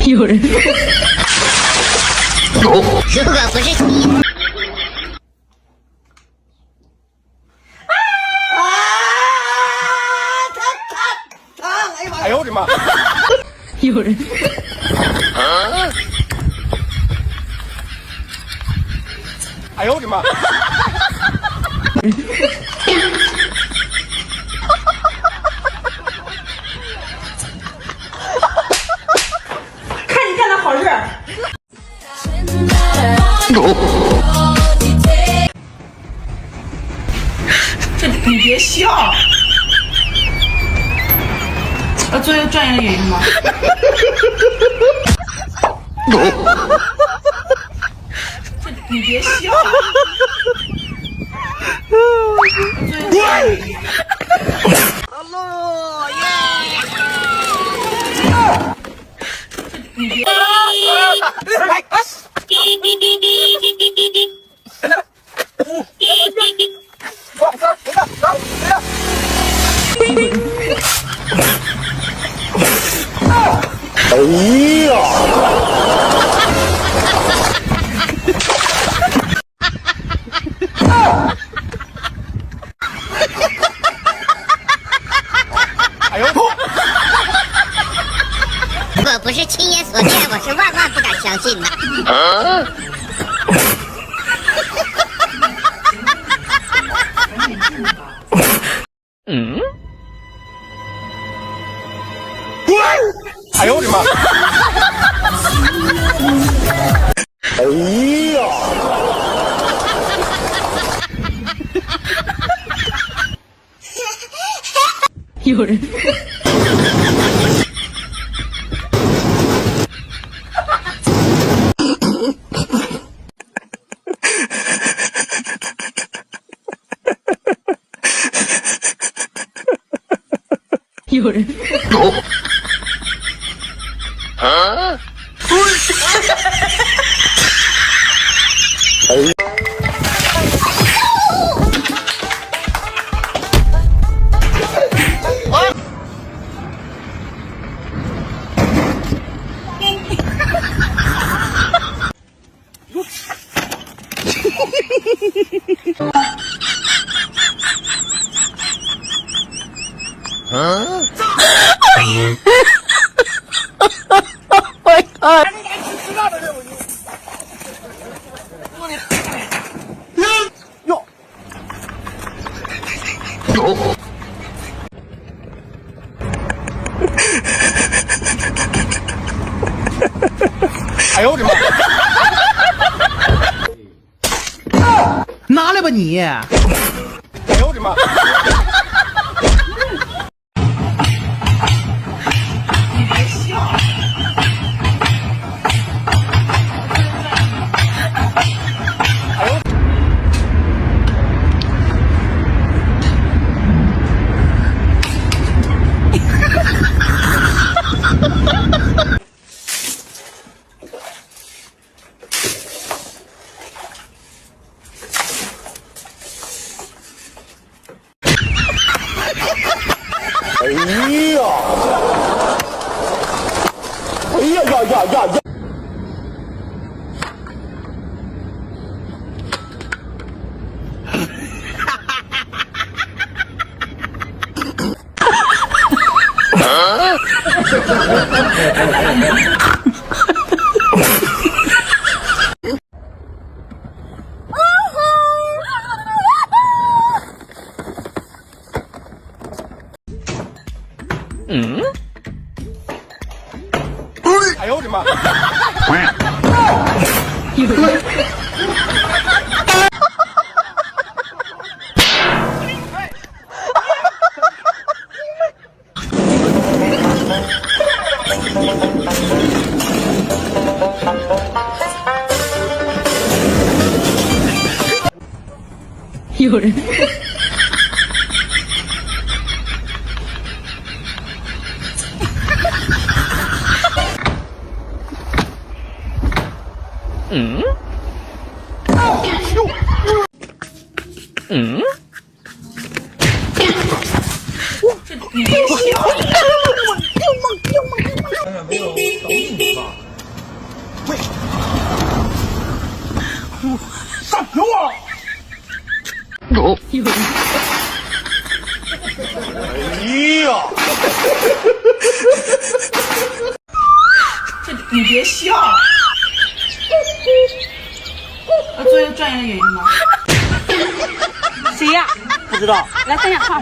有人。如果不是你。哎呦我的妈！有人。哎呦我的妈！看你干的好事。这你别笑。要做一个专业的演员吗？这你别笑。哦耶！你别。哎呀！哎呦！如果不是亲眼所见，我是万万不敢相信的。嗯？哎呦我的妈！哎呀！有人。有人。啊！啊！哟！哎呦我的妈！拿来吧你！哎呦我的妈！你别笑。哎呀！哎呀呀呀呀呀！嗯？哎呦我的妈！有人。有人。你别笑。上球啊！有人，哎呀！你别笑。作为专业的演员吗？谁呀？不知道，来三讲话。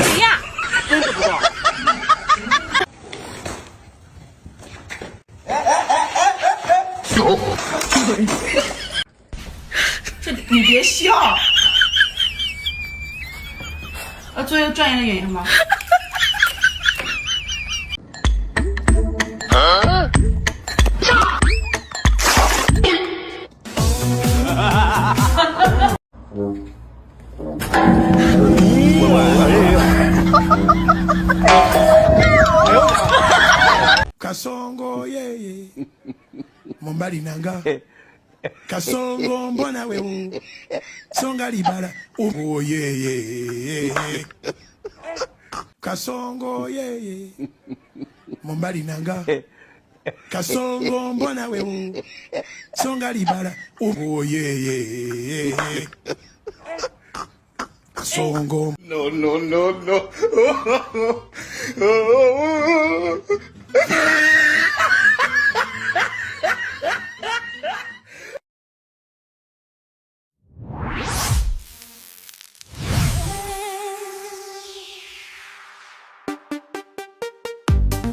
谁呀？真是不知道。有人，你别笑。作为专业的演员吗？Kasongo yeye Mombali nanga Kasongo mbona wewe Songa libala oh yeye Kasongo yeye Mombali nanga Kasongo mbona wewe Songa libala oh yeye Kasongo No, no, no, no.